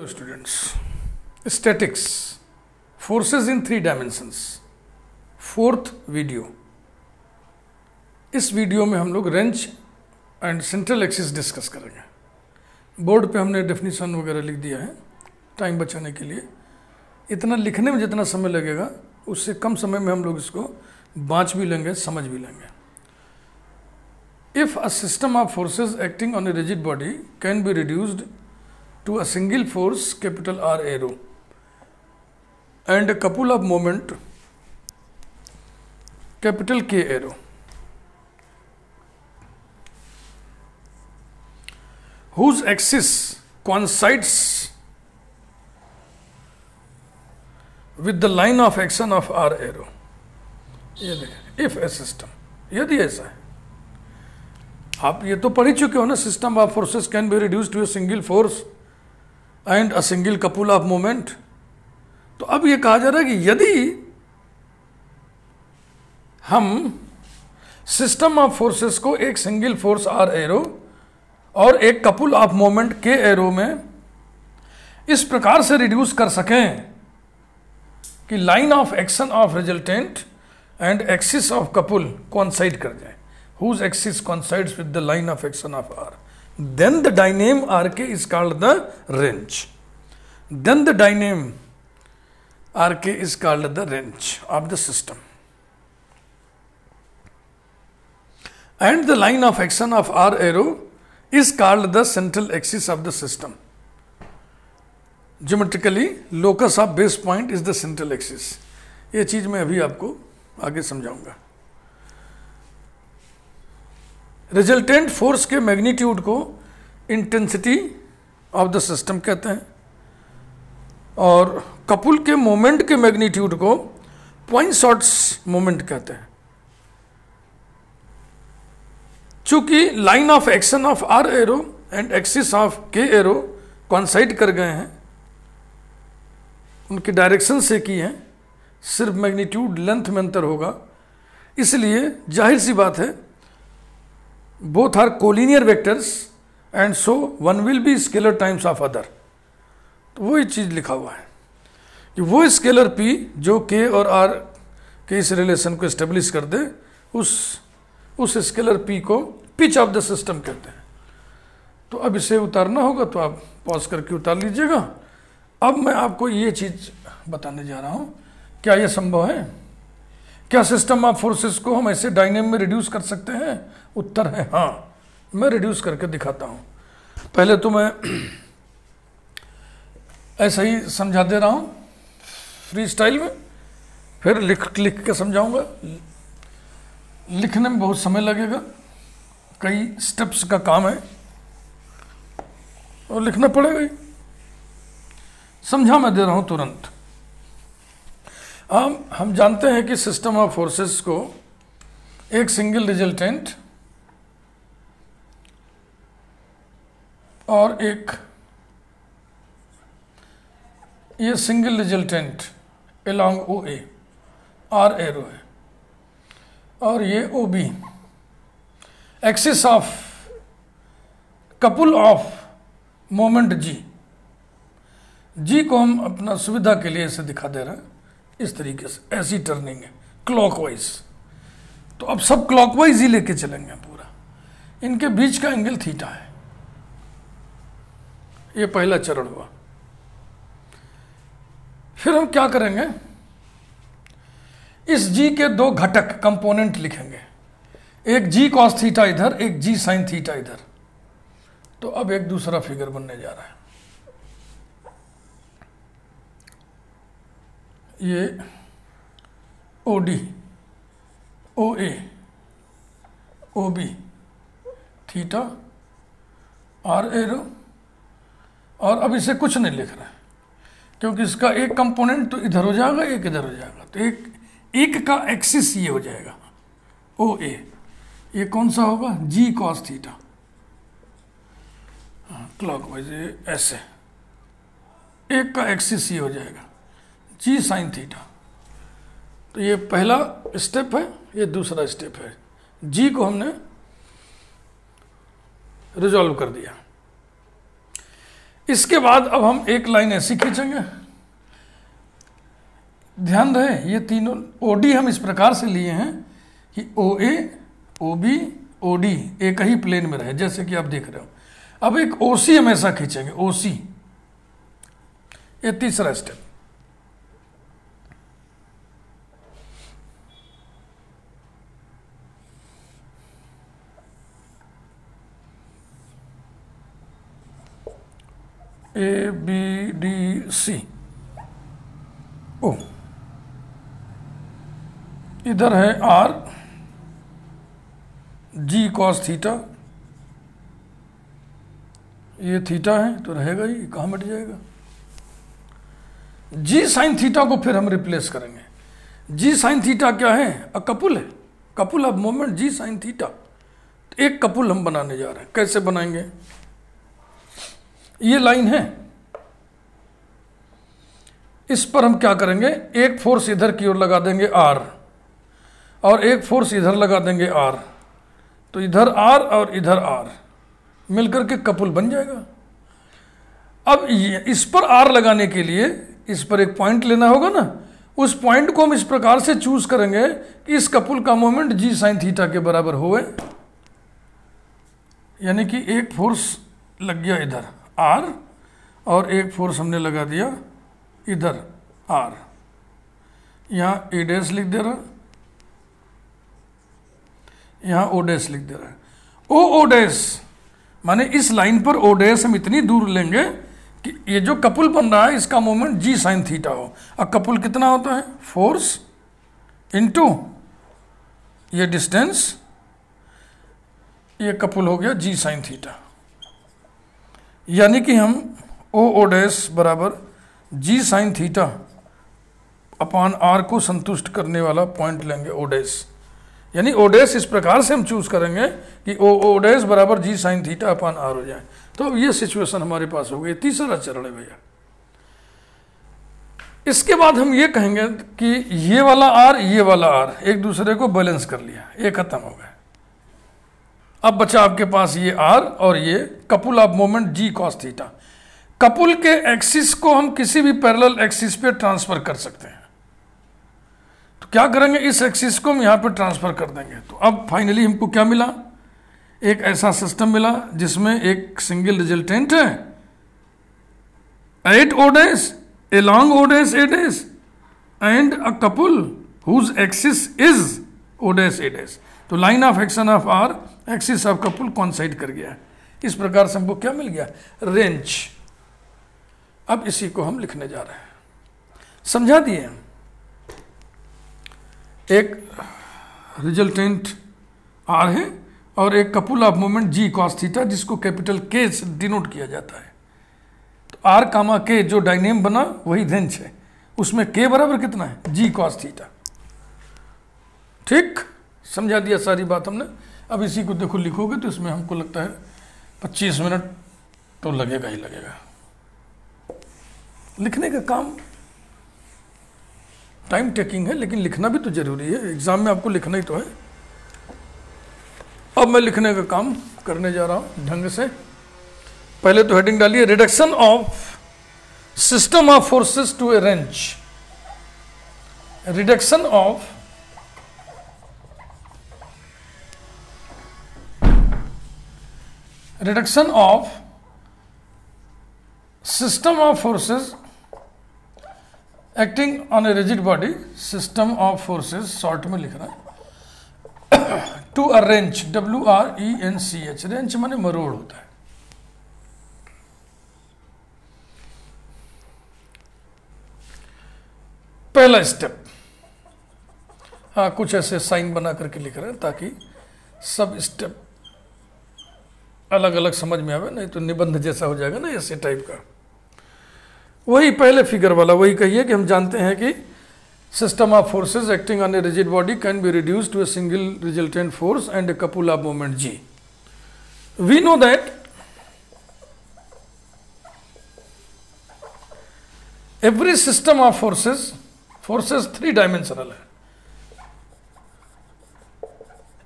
students, statics, forces in 3 dimensions, 4th video. इस video में हम लोग wrench and central axis discuss करेंगे। बोर्ड पे हमने डेफिनेशन वगैरह लिख दिया है टाइम बचाने के लिए। इतना लिखने में जितना समय लगेगा उससे कम समय में हम लोग इसको बाँच भी लेंगे, समझ भी लेंगे। If a system of forces acting on a rigid body can be reduced to a single force, capital R arrow, and a couple of moment, capital K arrow, whose axis coincides with the line of action of R arrow, ये देखें, if a system, यदि ऐसा है, आप ये तो पढ़ ही चुके हो ना, system of forces can be reduce to a single force and a single couple of moment. तो अब ये कहा जा रहा है कि यदि हम सिस्टम ऑफ फोर्सेस को एक सिंगल फोर्स आर एरो और एक कपुल ऑफ मोमेंट के एरो में इस प्रकार से रिड्यूस कर सकें कि line of action of resultant and axis of couple coincide कर जाए, whose axis coincides with the line of action of R. Then the dyname RK is called the wrench. Then the dyname RK is called the wrench of the system. And the line of action of R arrow is called the central axis of the system. Geometrically, locus of base point is the central axis. ये चीज मैं अभी आपको आगे समझाऊंगा। Resultant force के magnitude को intensity of the system कहते हैं और कपुल के मोमेंट के मैग्नीट्यूड को पॉइंसॉट्स मोमेंट कहते हैं। चूंकि line of action of R arrow and axis of K arrow coincide कर गए हैं, उनकी डायरेक्शन से की हैं, सिर्फ मैग्नीट्यूड लेंथ में अंतर होगा, इसलिए जाहिर सी बात है both are collinear vectors and so one will be scalar times of other। तो वही चीज लिखा हुआ है कि वो स्केलर P जो K और R के इस रिलेशन को एस्टेब्लिश कर दे, उस स्केलर P को पिच ऑफ द सिस्टम कहते हैं। तो अब इसे उतारना होगा तो आप पॉज करके उतार लीजिएगा। अब मैं आपको ये चीज बताने जा रहा हूं, क्या यह संभव है? क्या सिस्टम ऑफ फोर्सेस को हम ऐसे डायनेम में रिड्यूस कर सकते हैं? उत्तर है हाँ, मैं रिड्यूस करके दिखाता हूं। पहले तो मैं ऐसा ही समझा दे रहा हूं फ्री स्टाइल में, फिर लिख के समझाऊंगा। लिखने में बहुत समय लगेगा, कई स्टेप्स का काम है और लिखना पड़ेगा ही। समझा मैं दे रहा हूं तुरंत। हम जानते हैं कि सिस्टम ऑफ फोर्सेस को एक सिंगल रिजल्टेंट और एक ये single resultant along O A R arrow है और ये O B axis of couple of moment G को हम अपना सुविधा के लिए इसे दिखा दे रहे हैं इस तरीके से, ऐसी टर्निंग है क्लॉकवाइज। तो अब सब क्लॉकवाइज ही लेके चलेंगे पूरा। इनके बीच का एंगल थीटा है, ये पहला चरण हुआ। फिर हम क्या करेंगे, इस जी के 2 घटक कंपोनेंट लिखेंगे, एक जी कॉस थीटा इधर, एक जी साइन थीटा इधर। तो अब एक दूसरा फिगर बनने जा रहा है। ये O D, O A, O B, theta, R arrow, और अब इसे कुछ नहीं लिख रहा है क्योंकि इसका एक कंपोनेंट तो इधर हो जाएगा, एक इधर हो जाएगा। तो एक का एक्सिस ये हो जाएगा ओ ए, ये कौन सा होगा? जी कॉस थीटा, क्लॉकवाइज ऐसे। एक का एक्सिस ये हो जाएगा जी साइन थीटा। तो ये पहला स्टेप है, ये दूसरा स्टेप है। जी को हमने रिजॉल्व कर दिया। इसके बाद अब हम एक लाइन ऐसी खींचेंगे, ध्यान रहे ये तीनों ओडी हम इस प्रकार से लिए हैं कि ओ A, O B, O D एक ही प्लेन में रहे, जैसे कि आप देख रहे हो। अब एक ओ सी हम ऐसा खींचेंगे, ओ सी, ये तीसरा step. A B D C, O, इधर है आर, जी कॉस थीटा, ये थीटा है तो रहेगा ही, कहाँ मिट जाएगा। जी साइन थीटा को फिर हम रिप्लेस करेंगे। जी साइन थीटा क्या है? कपुल है, couple of moment G sine theta. तो एक कपुल हम बनाने जा रहे हैं, कैसे बनाएंगे? ये लाइन है, इस पर हम क्या करेंगे, एक फोर्स इधर की ओर लगा देंगे आर, और एक फोर्स इधर लगा देंगे आर, तो इधर आर और इधर आर मिलकर के कपुल बन जाएगा। अब इस पर आर लगाने के लिए इस पर एक पॉइंट लेना होगा ना, उस पॉइंट को हम इस प्रकार से चूज करेंगे कि इस कपुल का मोमेंट जी साइन थीटा के बराबर होए, यानी कि एक फोर्स लग गया इधर आर और एक फोर्स हमने लगा दिया इधर आर। यहाँ ए डैश लिख दे रहा, यहाँ ओ डैश लिख दे रहा है। ओ डैश माने इस लाइन पर ओ डैश हम इतनी दूर लेंगे कि ये जो कपुल बन रहा है इसका मोमेंट जी साइन थीटा हो। अब कपुल कितना होता है? फोर्स इनटू ये डिस्टेंस, ये कपुल हो गया जी साइन थीटा, यानी कि हम ओ डैश बराबर जी साइन थीटा अपान आर को संतुष्ट करने वाला पॉइंट लेंगे ओ डैश। यानी ओ डैश इस प्रकार से हम चूज करेंगे कि ओ डैश बराबर जी साइन थीटा अपान आर हो जाए। तो अब ये सिचुएशन हमारे पास हो गई, तीसरा चरण है भैया। इसके बाद हम ये कहेंगे कि ये वाला आर, ये वाला आर एक दूसरे को बैलेंस कर लिया, ये खत्म हो गया। अब बचा आपके पास ये आर और ये couple of moment G cos theta. Couple के एक्सिस को हम किसी भी पैरेलल एक्सिस पे ट्रांसफर कर सकते हैं। तो क्या करेंगे, इस एक्सिस को हम यहाँ पे ट्रांसफर कर देंगे। तो अब फाइनली हमको क्या मिला? एक ऐसा सिस्टम मिला जिसमें एक सिंगल रिजल्टेंट है at O dash, along o dash a dash and a couple whose axis is o dash a dash। तो line of action of R, axis of couple coincide कर गया। इस प्रकार से हमको क्या मिल गया? रेंज। अब इसी को हम लिखने जा रहे हैं, समझा दिए। एक रिजल्टेंट आर है और एक couple of moment G cos theta, जिसको कैपिटल के से डिनोट किया जाता है। तो आर कामा के जो डायनेम बना वही रेंज है, उसमें के बराबर कितना है? जी कॉस थीटा। ठीक, समझा दिया सारी बात हमने। अब इसी को देखो लिखोगे तो इसमें हमको लगता है 25 मिनट तो लगेगा ही लगेगा। लिखने का काम टाइम टेकिंग है, लेकिन लिखना भी तो जरूरी है, एग्जाम में आपको लिखना ही तो है। अब मैं लिखने का काम करने जा रहा हूं ढंग से। पहले तो हेडिंग डालिए, reduction of system of forces to a wrench. Reduction of system of forces acting on a rigid body, system of forces short में लिख रहा है, to a wrench, WRENCH, wrench माने मरोड़ होता है। पहला स्टेप, हाँ कुछ ऐसे साइन बना करके लिख रहे हैं ताकि सब स्टेप अलग अलग समझ में आवे, नहीं तो निबंध जैसा हो जाएगा ना ऐसे टाइप का। वही पहले फिगर वाला वही कहिए कि हम जानते हैं कि system of forces acting on a rigid body can be reduced to a single resultant force and a couple of moment G. We know that every system of forces 3 dimensional है।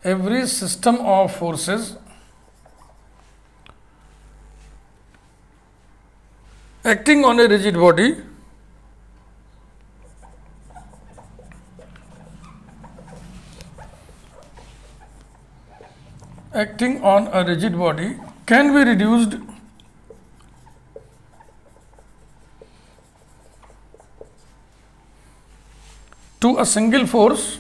Every system of forces acting on a rigid body can be reduced to a single force,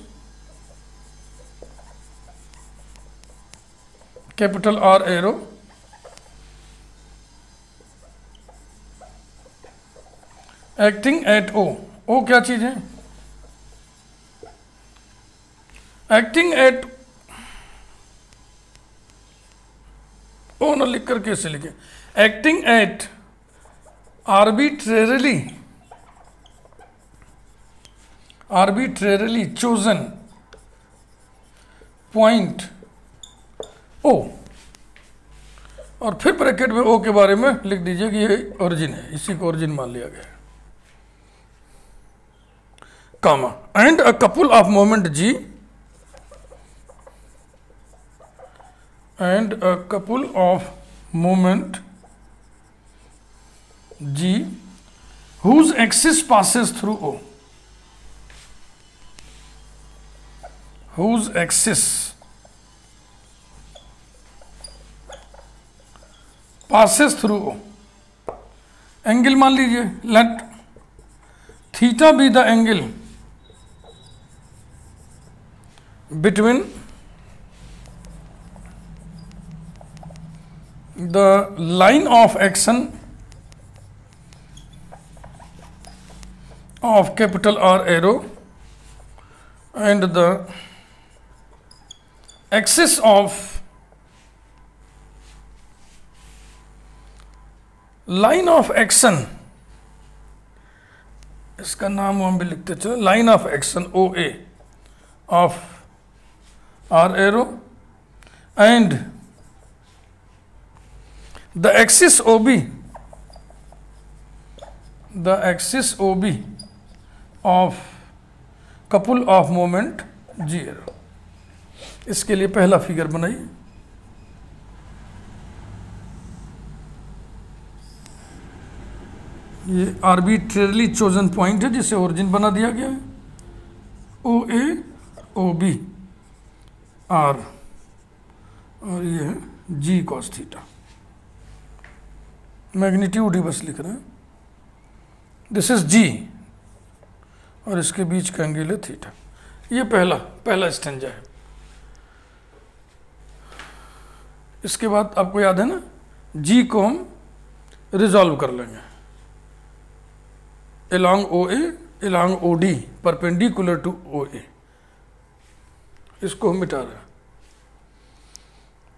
capital R arrow, acting at O. O क्या चीज है? Acting at ओ ना लिख करके ऐसे लिखे, acting at arbitrarily chosen point O, और फिर ब्रैकेट में O के बारे में लिख दीजिए कि ये ओरिजिन है, इसी को ओरिजिन मान लिया गया है, comma, and a couple of moment G and a couple of moment G whose axis passes through O, whose axis passes through O. Angle मान लीजिए, let theta be the angle between the line of action of capital R arrow and the axis of line of action, इसका नाम हम भी लिखते चलो, line of action OA of R arrow and the axis OB of couple of moment G arrow. इसके लिए पहला figure बनाइए, ये आर्बिट्रेरली चोजन पॉइंट है जिसे ओरिजिन बना दिया गया है, OA OB R, और ये है G cos थीटा, मैग्नीट्यूड ही बस लिख रहे हैं, दिस इज G और इसके बीच का एंगल है थीटा। ये पहला स्टेंजा है। इसके बाद आपको याद है ना, G को हम रिजॉल्व कर लेंगे, along OA along OD perpendicular to OA, इसको हम मिटा रहे हैं,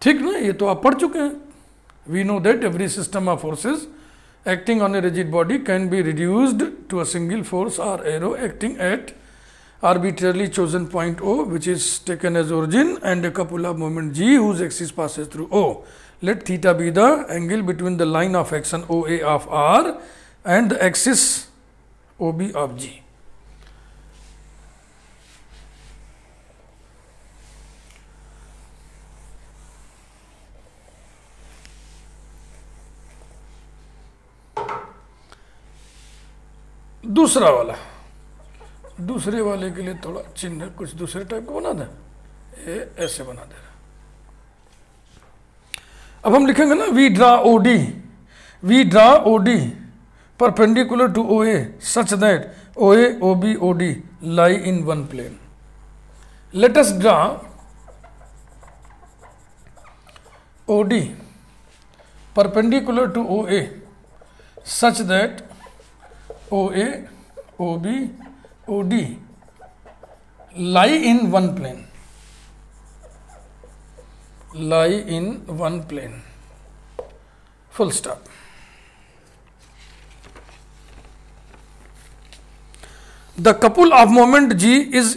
ठीक ना, ये तो आप पढ़ चुके हैं। We know that every system of forces acting on a rigid body can be reduced to a single force or arrow acting at arbitrarily chosen point O, which is taken as origin, and a couple of moment G whose axis passes through O. Let theta be the angle between the line of action OA of R and the axis OB of G. दूसरे वाले के लिए थोड़ा चिन्ह कुछ दूसरे type का बना दें, ये ऐसे बना दे रहा। अब हम लिखेंगे ना, we draw OD perpendicular to OA such that OA OB OD lie in one plane. Let us draw OD perpendicular to OA such that OA OB OD lie in one plane, full stop. The couple of moment G is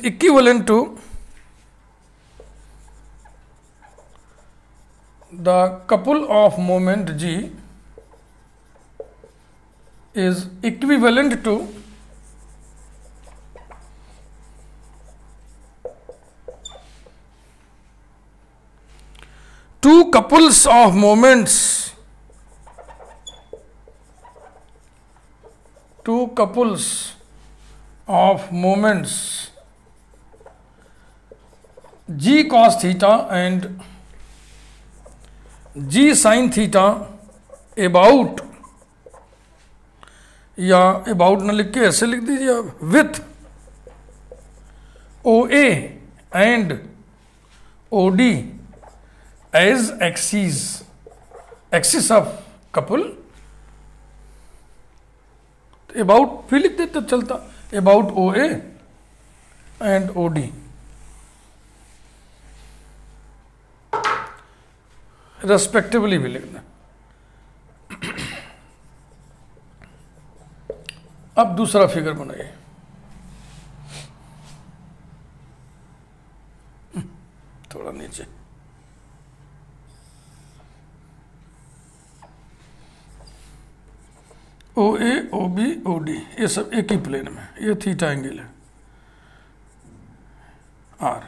equivalent to two couples of moments two couples of moments g cos theta and g sin theta about, या about न लिख के ऐसे लिख दीजिए आप, with O A and O D as axis of couple, about भी लिख देते चलता, about O A and O D respectively भी लिखना। अब दूसरा फिगर बनाइए। थोड़ा नीचे, ओ A O B O D ये सब एक ही प्लेन में, ये थीटा एंगल है आर।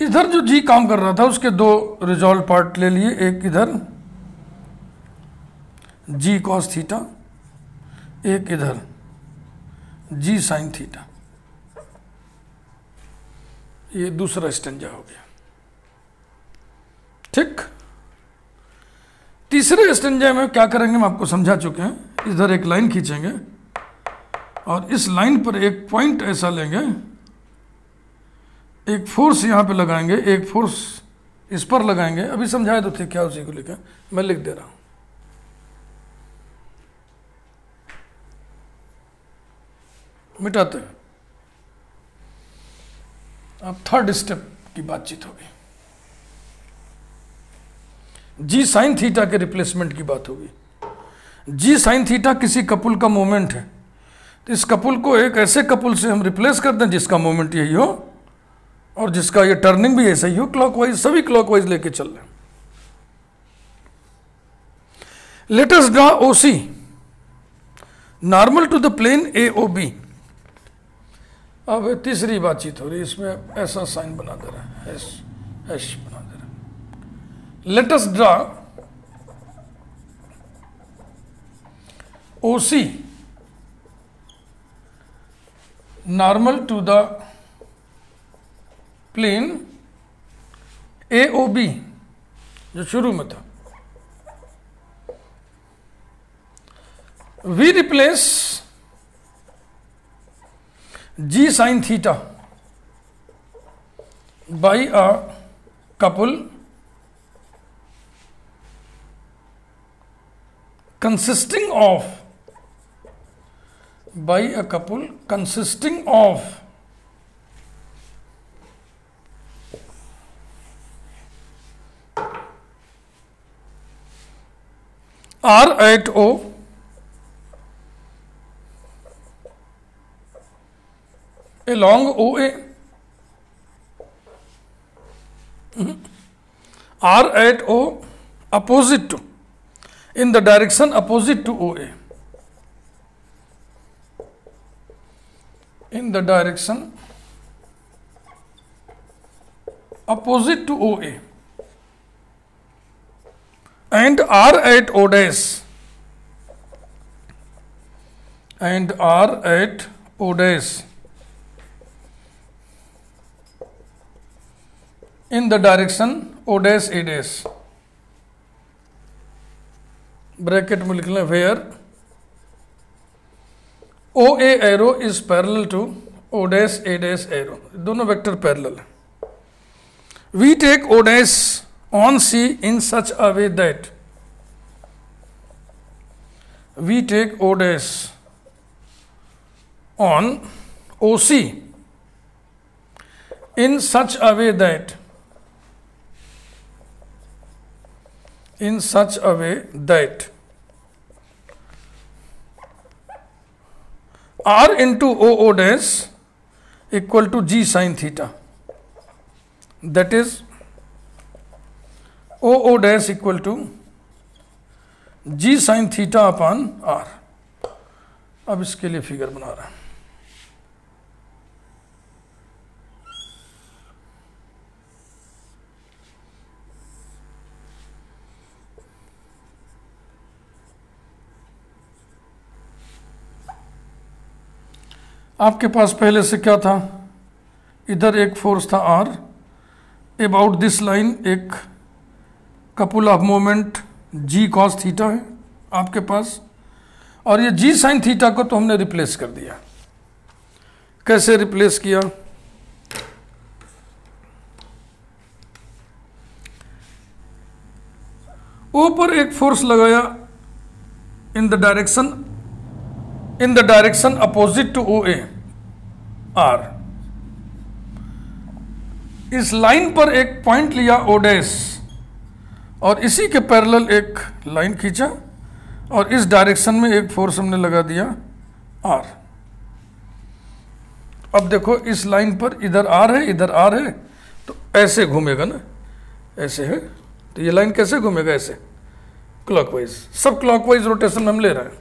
इधर जो जी काम कर रहा था उसके दो रिजॉल्व पार्ट ले लिए, एक इधर जी कॉस थीटा, एक इधर जी साइन थीटा। ये दूसरा स्टेंजा हो गया, ठीक। तीसरे स्टेंजा में क्या करेंगे हम आपको समझा चुके हैं। इधर एक लाइन खींचेंगे और इस लाइन पर एक पॉइंट ऐसा लेंगे, एक फोर्स यहां पे लगाएंगे, एक फोर्स इस पर लगाएंगे। अभी समझाए तो थे क्या, उसी को लिखा, मैं लिख दे रहा हूं। मिटाते हैं। अब थर्ड स्टेप की बातचीत होगी, जी साइन थीटा के रिप्लेसमेंट की बात होगी। जी साइन थीटा किसी कपुल का मोमेंट है, तो इस कपुल को एक ऐसे कपुल से हम रिप्लेस करते हैं जिसका मोमेंट यही हो और जिसका ये टर्निंग भी ऐसा ही हो, क्लॉकवाइज, सभी क्लॉकवाइज लेके चल रहे हैं। Let us draw O C normal to the plane A O B. अब तीसरी बातचीत हो रही है, इसमें ऐसा साइन बना दे रहा है, एस बना दे रहा है। Let us draw O C normal to the plane A O B, जो शुरू में था। We replace G sine theta by a couple consisting of R at O along OA, R at O opposite to, in the direction opposite to OA, in the direction opposite to OA, and R at O dash, and R at O dash in the direction O dash A dash, bracket में लिख लें, where O A arrow is parallel to O dash A dash arrow, दोनों vector parallel है। We take O dash on C in such a way that, we take O dash on O C in such a way that R into OO dash equal to G sin theta, that is OO dash equal to G sin theta upon R। अब इसके लिए figure बना रहा है। आपके पास पहले से क्या था, इधर एक फोर्स था R, अबाउट दिस लाइन एक couple of moment G cos theta है आपके पास, और ये G sin थीटा को तो हमने रिप्लेस कर दिया। कैसे रिप्लेस किया, O पर एक फोर्स लगाया in the direction opposite to OA R, इस लाइन पर एक पॉइंट लिया O डैश और इसी के पैरेलल एक लाइन खींचा और इस डायरेक्शन में एक फोर्स हमने लगा दिया R। अब देखो इस लाइन पर इधर R है इधर R है, तो ऐसे घूमेगा ना, ऐसे है, तो ये लाइन कैसे घूमेगा, ऐसे क्लॉकवाइज, सब क्लॉकवाइज रोटेशन में हम ले रहे हैं।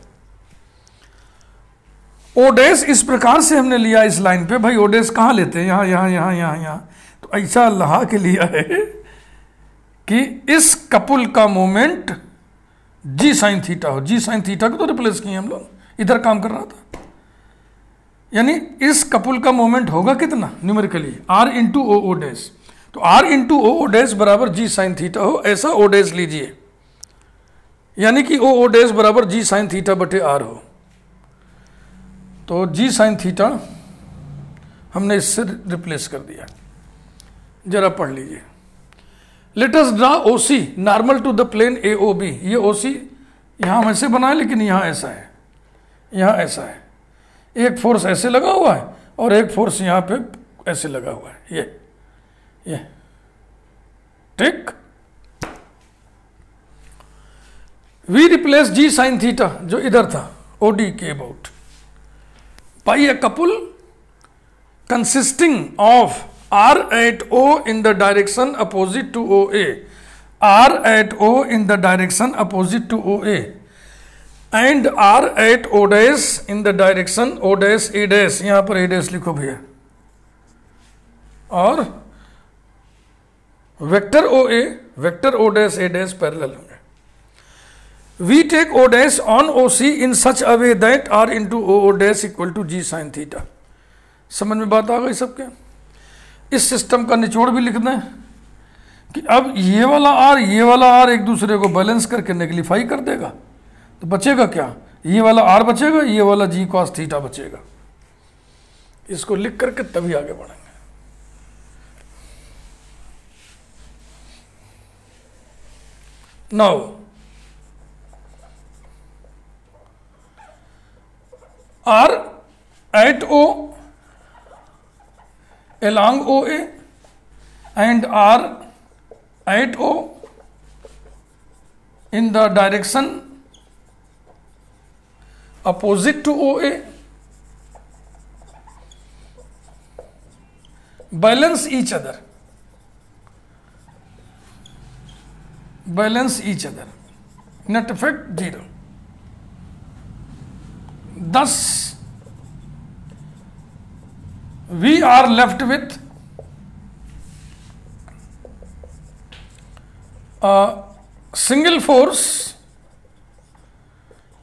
O डैश इस प्रकार से हमने लिया इस लाइन पे, भाई O डैश कहाँ लेते हैं, यहाँ यहाँ यहाँ यहाँ यहाँ, तो ऐसा लहा के लिया है कि इस कपुल का मोमेंट G sin थीटा हो। G sin थीटा को तो रिप्लेस किए हम लोग, इधर काम कर रहा था, यानी इस कपुल का मोमेंट होगा कितना numerically, R into O dash, तो R इंटू O डैश बराबर G sin थीटा हो, ऐसा O डैश लीजिए, यानी कि O डैश बराबर G sin थीटा बटे R हो। तो G sin थीटा हमने इससे रिप्लेस कर दिया, जरा पढ़ लीजिए। Let us draw OC normal to the plane AOB, ये OC यहाँ हम ऐसे बनाए लेकिन यहाँ ऐसा है, यहाँ ऐसा है, एक फोर्स ऐसे लगा हुआ है और एक फोर्स यहाँ पे ऐसे लगा हुआ है, ये ठीक। We replace G sin theta जो इधर था OD के about by a couple consisting of R at O in the direction opposite to OA, R at O in the direction opposite to OA, and R at O dash in the direction O dash A dash, यहाँ पर A dash लिखो भैया, और vector OA vector O dash A dash parallel होंगे। We take O dash on OC in such a way that R into O dash equal to G sin theta. समझ में बात आ गई सबके? इस सिस्टम का निचोड़ भी लिख दें कि अब ये वाला R एक दूसरे को बैलेंस करके नेगलिफाई कर देगा, तो बचेगा क्या, ये वाला R बचेगा, ये वाला G cos थीटा बचेगा। इसको लिख करके तभी आगे बढ़ेंगे। Now R at O along OA and R at O in the direction opposite to OA balance each other, net effect 0. Thus we are left with a single force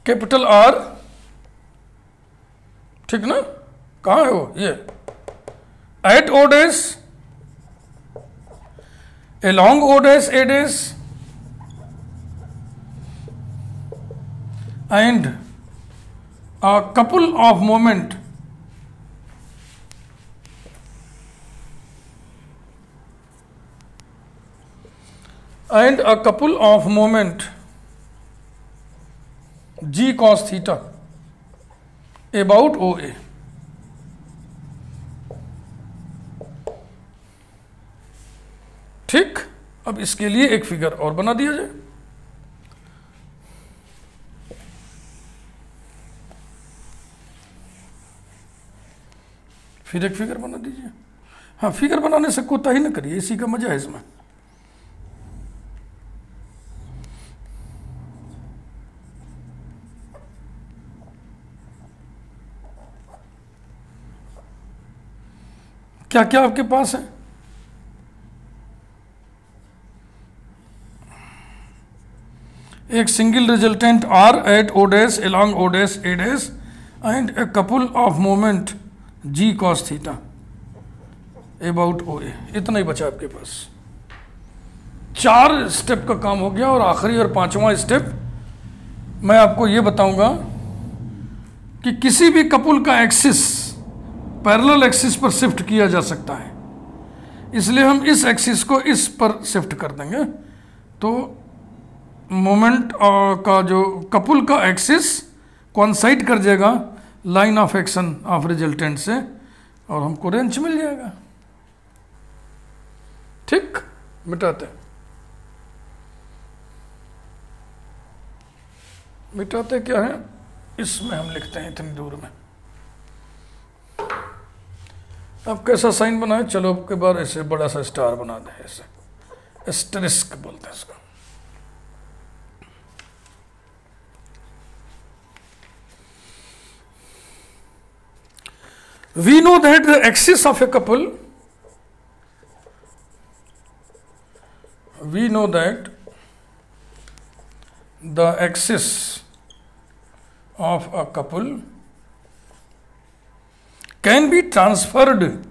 capital R, ठीक ना, कहाँ है वो, ये at O dash along O dash A dash and a couple of moment G cos theta about OA। ठीक, अब इसके लिए एक फिगर और बना दिया जाए। फिर एक फिगर बना दीजिए। हाँ, फिगर बनाने से कोताही न करिए, इसी का मजा है इसमें। क्या क्या आपके पास है, एक single resultant R at O dash along O dash A dash and a couple of moment G cos theta about O A. इतना ही बचा आपके पास। 4 स्टेप का काम हो गया और आखिरी और 5वां स्टेप मैं आपको ये बताऊंगा कि किसी भी कपुल का एक्सिस पैरेलल एक्सिस पर शिफ्ट किया जा सकता है, इसलिए हम इस एक्सिस को इस पर शिफ्ट कर देंगे। तो मोमेंट का जो कपुल का एक्सिस कोइंसाइड कर जाएगा line of action of resultant से और हमको रेंज मिल जाएगा। ठीक, मिटाते क्या है, इसमें हम लिखते हैं इतनी दूर में। अब कैसा साइन बनाए, चलो अब के बार ऐसे बड़ा सा स्टार बना दें, ऐसे एस्टेरिस्क बोलते हैं इसको। We know that the axis of a couple, we know that the axis of a couple can be transferred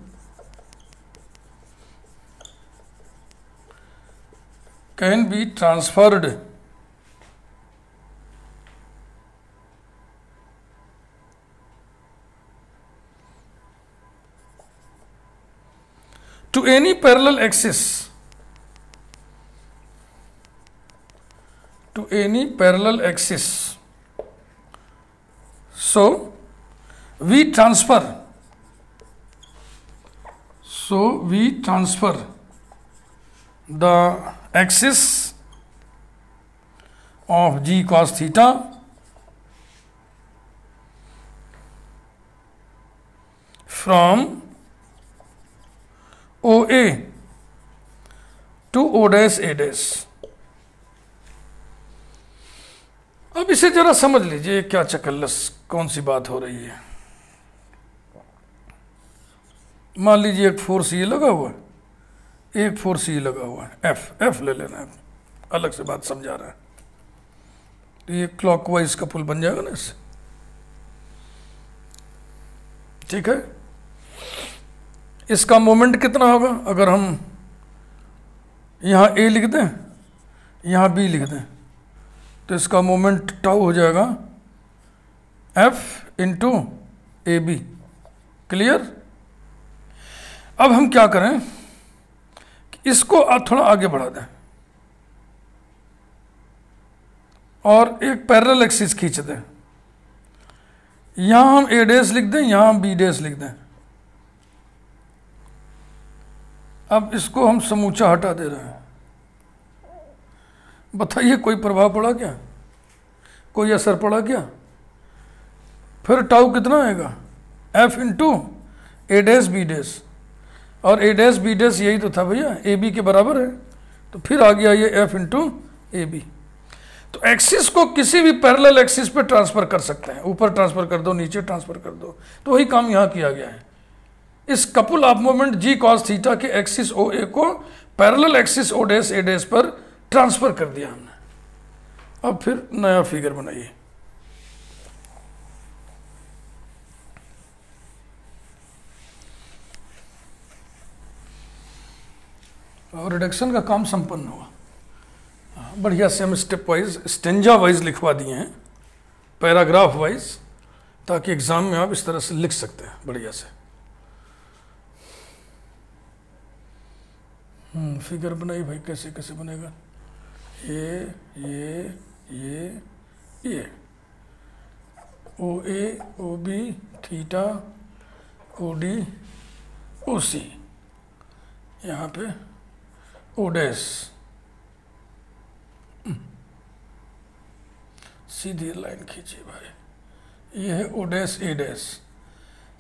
to any parallel axis, so we transfer the axis of g cos theta from OA to O dash A dash। अब इसे जरा समझ लीजिए क्या चकल्लस कौन सी बात हो रही है। मान लीजिए एक फोर्स ये लगा हुआ है, एक फोर्स ये लगा हुआ है, एफ ले लेना है, अलग से बात समझा रहा है। तो ये क्लॉकवाइज का पुल बन जाएगा ना इससे, ठीक है। इसका मोमेंट कितना होगा, अगर हम यहाँ ए लिख दें, यहाँ बी लिख दें, तो इसका मोमेंट टाउ हो जाएगा F into A B. Clear. अब हम क्या करें कि इसको थोड़ा आगे बढ़ा दें और एक पैरेलल एक्सिस खींच दें। यहां हम ए डैश लिख दें, यहां हम बी डैश लिख दें। अब इसको हम समूचा हटा दे रहे हैं। बताइए कोई प्रभाव पड़ा क्या, कोई असर पड़ा क्या। फिर टाउ कितना आएगा, एफ इंटू ए डैश बी डैश, और ए डैश बी डैश यही तो था भैया, ए बी के बराबर है। तो फिर आ गया ये एफ इंटू ए बी। तो एक्सिस को किसी भी पैरेलल एक्सिस पे ट्रांसफर कर सकते हैं, ऊपर ट्रांसफर कर दो, नीचे ट्रांसफर कर दो। तो वही काम यहाँ किया गया है। इस couple of moment G cos theta के एक्सिस ओ ए को parallel axis O dash A dash पर ट्रांसफर कर दिया हमने। अब फिर नया फिगर बनाइए। और रिडक्शन का काम संपन्न हुआ। बढ़िया से हम स्टेप वाइज, स्टेंजा वाइज लिखवा दिए हैं, पैराग्राफ वाइज, ताकि एग्जाम में आप इस तरह से लिख सकते हैं बढ़िया से। फिगर बनाई भाई, कैसे कैसे बनेगा, ये O A O B theta O D O C, यहाँ पे ओ डैश, सीधी लाइन खींचिए भाई। ये है O dash A dash,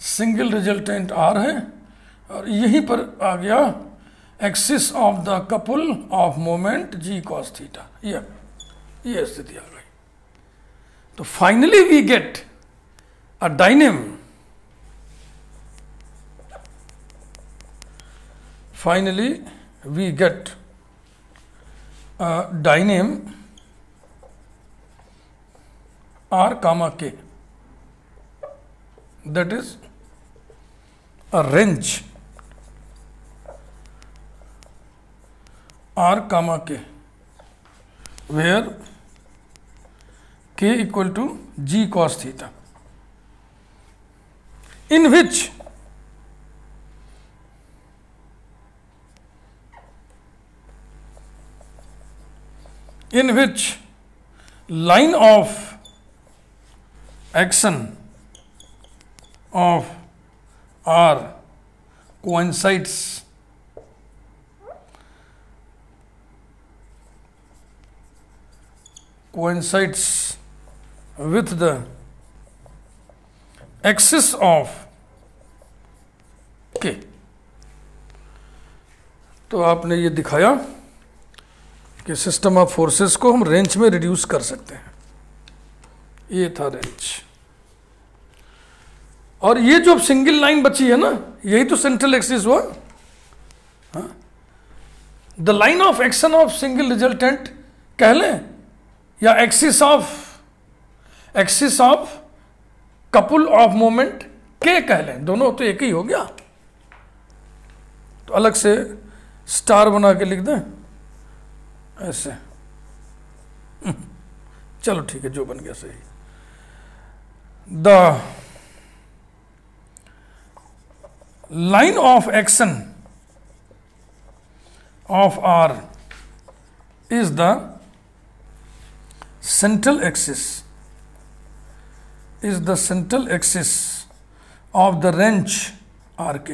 single resultant R है, और यहीं पर आ गया axis of the couple of moment G cos theta. ये स्थिति आ गई। तो finally we get a dyname, finally we get a dyname r comma k, that is a range R comma K where K equal to G cos theta, in which line of action of R coincides with the axis of K। तो आपने ये दिखाया कि system of forces को हम range में reduce कर सकते हैं। ये था रेंज, और ये जो सिंगल लाइन बची है ना, यही तो सेंट्रल एक्सिस हुआ। The line of action of single resultant कह लें, या axis of couple of moment के कह लें, दोनों तो एक ही हो गया। तो अलग से स्टार बना के लिख दें ऐसे, चलो ठीक है, जो बन गया सही। The line of action of R is the central axis of the range RK।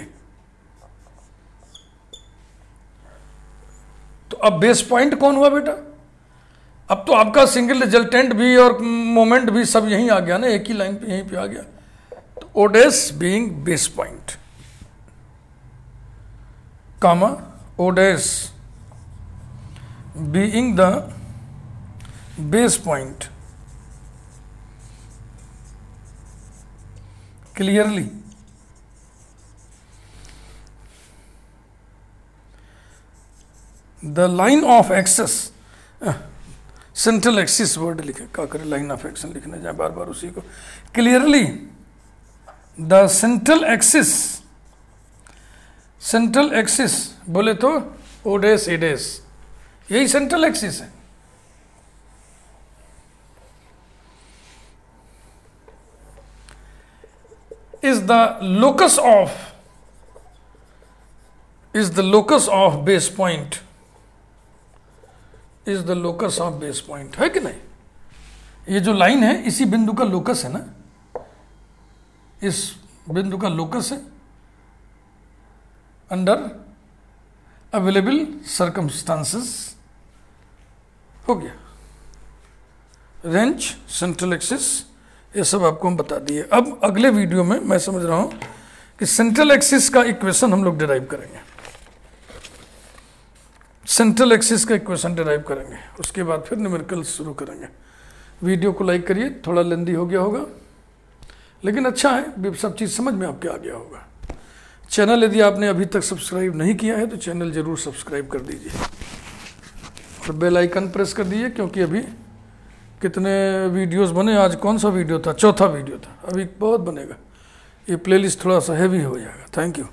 तो अब बेस पॉइंट कौन हुआ बेटा? अब तो आपका सिंगल रिजल्टेंट भी और मोमेंट भी सब यहीं आ गया ना, एक ही लाइन पे यहीं पे आ गया। तो ओडेस बीइंग बेस पॉइंट, कामा ओडेस being the base point, clearly the line of axis, central axis word लिखे, क्या करें, लाइन ऑफ एक्शन लिखने जाए बार बार उसी को। clearly the central axis बोले तो ओडेस एडेस, यही सेंट्रल एक्सिस है। is the locus of base point, है कि नहीं? ये जो लाइन है इसी बिंदु का लोकस है ना, इस बिंदु का लोकस है अंडर अवेलेबल सर्कमस्टांसेस। हो गया रेंज, सेंट्रल एक्सिस, ये सब आपको हम बता दिए। अब अगले वीडियो में मैं समझ रहा हूं कि सेंट्रल एक्सिस का इक्वेशन हम लोग डिराइव करेंगे, उसके बाद फिर न्यूमेरिकल्स शुरू करेंगे। वीडियो को लाइक करिए, थोड़ा लेंदी हो गया होगा लेकिन अच्छा है, सब चीज़ समझ में आपके आ गया होगा। चैनल यदि आपने अभी तक सब्सक्राइब नहीं किया है तो चैनल ज़रूर सब्सक्राइब कर दीजिए और बेल आइकन प्रेस कर दीजिए, क्योंकि अभी कितने वीडियोस बने, आज कौन सा वीडियो था, चौथा वीडियो था, अभी बहुत बनेगा। ये प्लेलिस्ट थोड़ा सा हैवी हो जाएगा। Thank you.